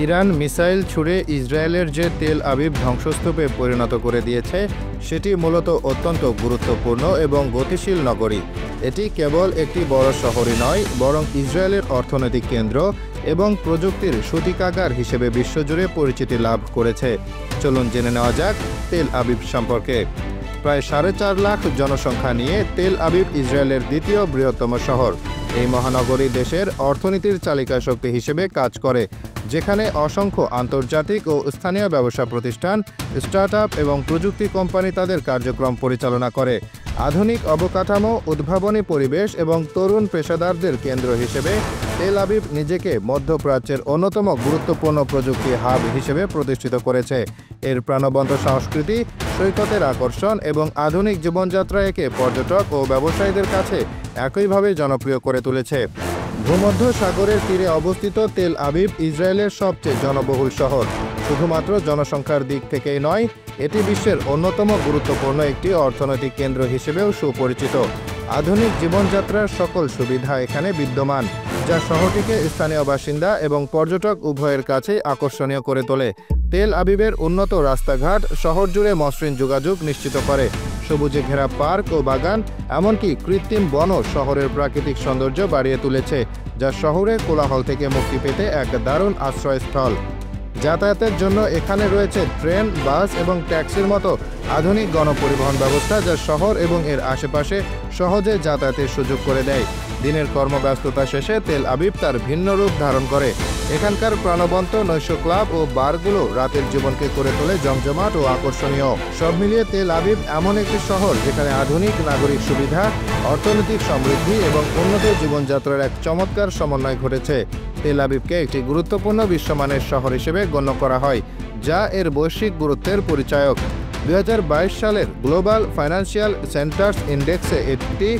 Iran missile ছুড়ে ইসরায়েলের যে তেল আবিব ধ্বংসস্তূপে পরিণত করে দিয়েছে সেটি মূলত অত্যন্ত গুরুত্বপূর্ণ এবং গতিশীল নগরী। এটি কেবল একটি বড় শহরই নয়, বরং ইসরায়েলের অর্থনৈতিক কেন্দ্র এবং প্রযুক্তির সূতিকাগার হিসেবে বিশ্বজুড়ে পরিচিতি লাভ করেছে। চলুন জেনে নেওয়া যাক তেল আবিব সম্পর্কে। প্রায় 4.5 লাখ জনসংখ্যা নিয়ে তেল আবিব ইসরায়েলের দ্বিতীয় বৃহত্তম শহর। এই মহানগরী দেশের অর্থনীতির চালিকা শক্তি হিসেবে কাজ করে, যেখানে অসংখ্য আন্তর্জাতিক ও স্থানীয় ব্যবসা প্রতিষ্ঠান, স্টার্টআপ এবং প্রযুক্তি কোম্পানি তাদের কার্যক্রম পরিচালনা করে। আধুনিক অবকাঠামো, উদ্ভাবনী পরিবেশ এবং তরুণ পেশাদারদের কেন্দ্র হিসেবে তেল আবিব নিজেকে মধ্যপ্রাচ্যের অন্যতম গুরুত্বপূর্ণ প্রযুক্তি হাব হিসেবে প্রতিষ্ঠিত করেছে। এর প্রাণবন্ত সংস্কৃতি, সৈকতের আকর্ষণ এবং আধুনিক জীবনযাত্রা একে পর্যটক ও ব্যবসায়ীদের কাছে একইভাবে জনপ্রিয় করে তুলেছে। ভূমধ্য সাগরের তীরে অবস্থিত তেল আবিব ইসরায়েলের সবচেয়ে জনবহুল শহর। শুধুমাত্র জনসংখ্যার দিক থেকেই নয়, এটি বিশ্বের অন্যতম গুরুত্বপূর্ণ একটি অর্থনৈতিক কেন্দ্র হিসেবেও সুপরিচিত। আধুনিক জীবনযাত্রার সকল সুবিধা এখানে বিদ্যমান, যা শহরটিকে স্থানীয় বাসিন্দা এবং পর্যটক উভয়ের কাছেই আকর্ষণীয় করে তোলে। তেল আবিবের উন্নত রাস্তাঘাট শহর জুড়ে মসৃণ যোগাযোগ নিশ্চিত করে। সবুজে ঘেরা পার্ক ও বাগান, এমনকি কৃত্রিম বনও শহরের প্রাকৃতিক সৌন্দর্য বাড়িয়ে তুলেছে, যা শহরের কোলাহল থেকে মুক্তি পেতে এক দারুণ আশ্রয়স্থল। যাতায়াতের জন্য এখানে রয়েছে ট্রেন, বাস এবং ট্যাক্সির মতো আধুনিক গণপরিবহন ব্যবস্থা, যা শহর এবং এর আশেপাশে সহজে যাতায়াতের সুযোগ করে দেয়। দিনের কর্মব্যস্ততা শেষে তেল আবিব তার ভিন্ন রূপ ধারণ করে। এখানকার প্রাণবন্ত নৈশ ক্লাব ও বারগুলো রাতের জীবনকে করে তোলে জমজমাট ও আকর্ষণীয়। সব মিলিয়ে তেল আবিব এমন একটি শহর যেখানে আধুনিক নাগরিক সুবিধা, অর্থনৈতিক সমৃদ্ধি এবং উন্নত জীবনযাত্রার এক চমৎকার সমন্বয় ঘটেছে। তেল আবিবকে একটি গুরুত্বপূর্ণ বিশ্বমানের শহর হিসেবে গণ্য করা হয়, যা এর বৈশ্বিক গুরুত্বের পরিচায়ক। 2022 সালের গ্লোবাল ফাইন্যান্সিয়াল সেন্টার্স ইন্ডেক্সে এটি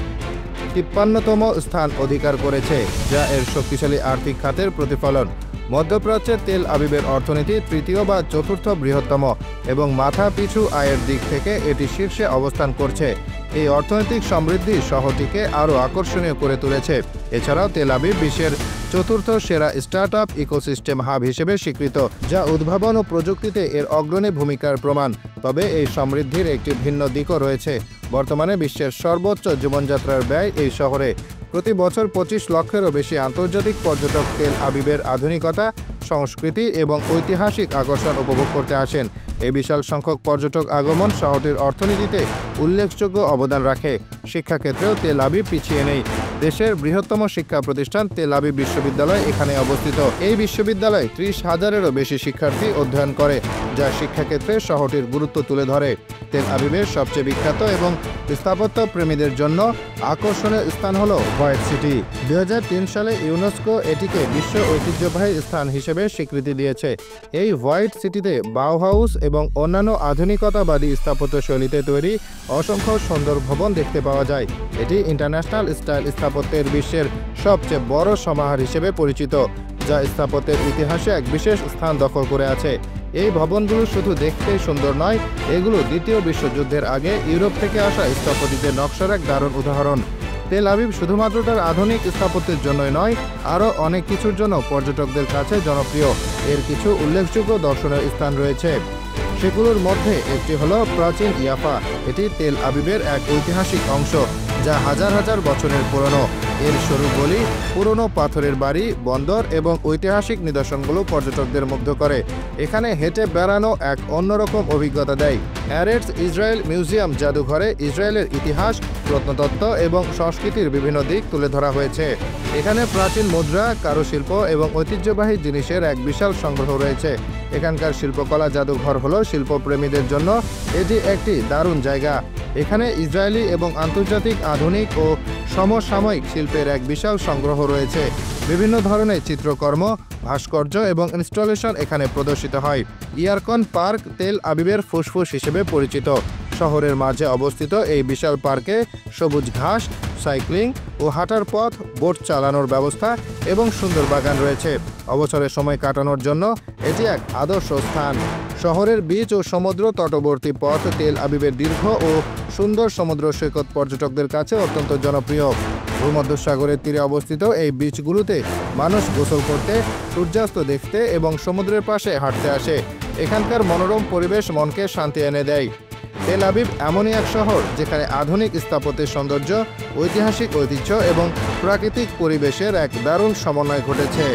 53তম স্থান অধিকার করেছে, যা এর শক্তিশালী আর্থিক খাতের প্রতিফলন। মধ্যপ্রাচ্যের তেল আবিবের অর্থনীতি তৃতীয় বা চতুর্থ বৃহত্তম এবং মাথা পিছু আয়ের দিক থেকে এটি শীর্ষে অবস্থান করছে। এই অর্থনৈতিক সমৃদ্ধি শহরটিকে আরও আকর্ষণীয় করে তুলেছে। এছাড়াও তেল আবিব বিশ্বের চতুর্থ সেরা স্টার্টআপ ইকোসিস্টেম হাব হিসেবে স্বীকৃত, যা উদ্ভাবন ও প্রযুক্তিতে এর অগ্রণী ভূমিকার প্রমাণ। তবে এই সমৃদ্ধির একটি ভিন্ন দিকও রয়েছে। বর্তমানে বিশ্বের সর্বোচ্চ জীবনযাত্রার ব্যয় এই শহরে। প্রতি বছর 25 লক্ষেরও বেশি আন্তর্জাতিক পর্যটক তেল আবিবের আধুনিকতা, সংস্কৃতি এবং ঐতিহাসিক আকর্ষণ উপভোগ করতে আসেন। এই বিশাল সংখ্যক পর্যটক আগমন শহরটির অর্থনীতিতে উল্লেখযোগ্য অবদান রাখে। শিক্ষাক্ষেত্রেও তেল আবিব পিছিয়ে নেই। দেশের বৃহত্তম শিক্ষা প্রতিষ্ঠান তেল আবিব বিশ্ববিদ্যালয় এখানে অবস্থিত। এই বিশ্ববিদ্যালয়ে 30,000-এরও বেশি শিক্ষার্থী অধ্যয়ন করে, যা শিক্ষাক্ষেত্রে শহরটির গুরুত্ব তুলে ধরে। তেল আবিবের সবচেয়ে বিখ্যাত এবং স্থাপত্য প্রেমীদের জন্য আকর্ষণীয় স্থান হল হোয়াইট সিটি। 2003 সালে ইউনেস্কো এটিকে বিশ্ব ঐতিহ্যবাহী স্থান হিসেবে স্বীকৃতি দিয়েছে। এই হোয়াইট সিটিতে বাউহাউস এবং অন্যান্য আধুনিকতাবাদী স্থাপত্য শৈলীতে তৈরি অসংখ্য সুন্দর ভবন দেখতে পাওয়া যায়। এটি ইন্টারন্যাশনাল স্টাইল স্থাপত্যের বিশ্বের সবচেয়ে বড় সমাহার হিসেবে পরিচিত, যা স্থাপত্যের ইতিহাসে এক বিশেষ স্থান দখল করে আছে। এই ভবনগুলো শুধু দেখতেই সুন্দর নয়, এগুলো দ্বিতীয় বিশ্বযুদ্ধের আগে ইউরোপ থেকে আসা স্থপতিদের নকশার এক দারুণ উদাহরণ। তেল আবিব শুধুমাত্র তার আধুনিক স্থাপত্যের জন্যই নয়, আরও অনেক কিছুর জন্য পর্যটকদের কাছে জনপ্রিয়। এর কিছু উল্লেখযোগ্য দর্শনীয় স্থান রয়েছে। সেগুলোর মধ্যে একটি হলো প্রাচীন ইয়াফা। এটি তেল আবিবের এক ঐতিহাসিক অংশ, যা হাজার হাজার বছরের পুরনো। এর সরু গলি, পুরনো পাথরের বাড়ি, বন্দর এবং ঐতিহাসিক নিদর্শনগুলো পর্যটকদের মুগ্ধ করে। এখানে হেঁটে বেড়ানো এক অন্যরকম অভিজ্ঞতা দেয়। এরেটস ইসরায়েল মিউজিয়াম জাদুঘরে ইসরায়েলের ইতিহাস, প্রত্নতত্ত্ব এবং সংস্কৃতির বিভিন্ন দিক তুলে ধরা হয়েছে। এখানে প্রাচীন মুদ্রা, কারুশিল্প এবং ঐতিহ্যবাহী জিনিসের এক বিশাল সংগ্রহ রয়েছে। এখানকার শিল্পকলা জাদুঘর হলো শিল্পপ্রেমীদের জন্য এটি একটি দারুণ জায়গা। এখানে ইসরায়েলি এবং আন্তর্জাতিক আধুনিক ও সমসাময়িক শিল্পের এক বিশাল সংগ্রহ রয়েছে। বিভিন্ন ধরনের চিত্রকর্ম, ভাস্কর্য এবং ইনস্টলেশন এখানে প্রদর্শিত হয়। ইয়ারকন পার্ক তেল আবিবের ফুসফুস হিসেবে পরিচিত। শহরের মাঝে অবস্থিত এই বিশাল পার্কে সবুজ ঘাস, সাইক্লিং ও হাঁটার পথ, বোট চালানোর ব্যবস্থা এবং সুন্দর বাগান রয়েছে। অবসরের সময় কাটানোর জন্য এটি এক আদর্শ স্থান। শহরের বিচ ও সমুদ্র তটবর্তী পথ তেল আবিবের দীর্ঘ ও সুন্দর সমুদ্র সৈকত পর্যটকদের কাছে অত্যন্ত জনপ্রিয়। ভূমধ্যসাগরের তীরে অবস্থিত এই বিচগুলোতে মানুষ গোসল করতে, সূর্যাস্ত দেখতে এবং সমুদ্রের পাশে হাঁটতে আসে। এখানকার মনোরম পরিবেশ মনকে শান্তি এনে দেয়। তেল আবিব এমনই এক শহর যেখানে আধুনিক স্থাপত্যের সৌন্দর্য, ঐতিহাসিক ঐতিহ্য এবং প্রাকৃতিক পরিবেশের এক দারুণ সমন্বয় ঘটেছে।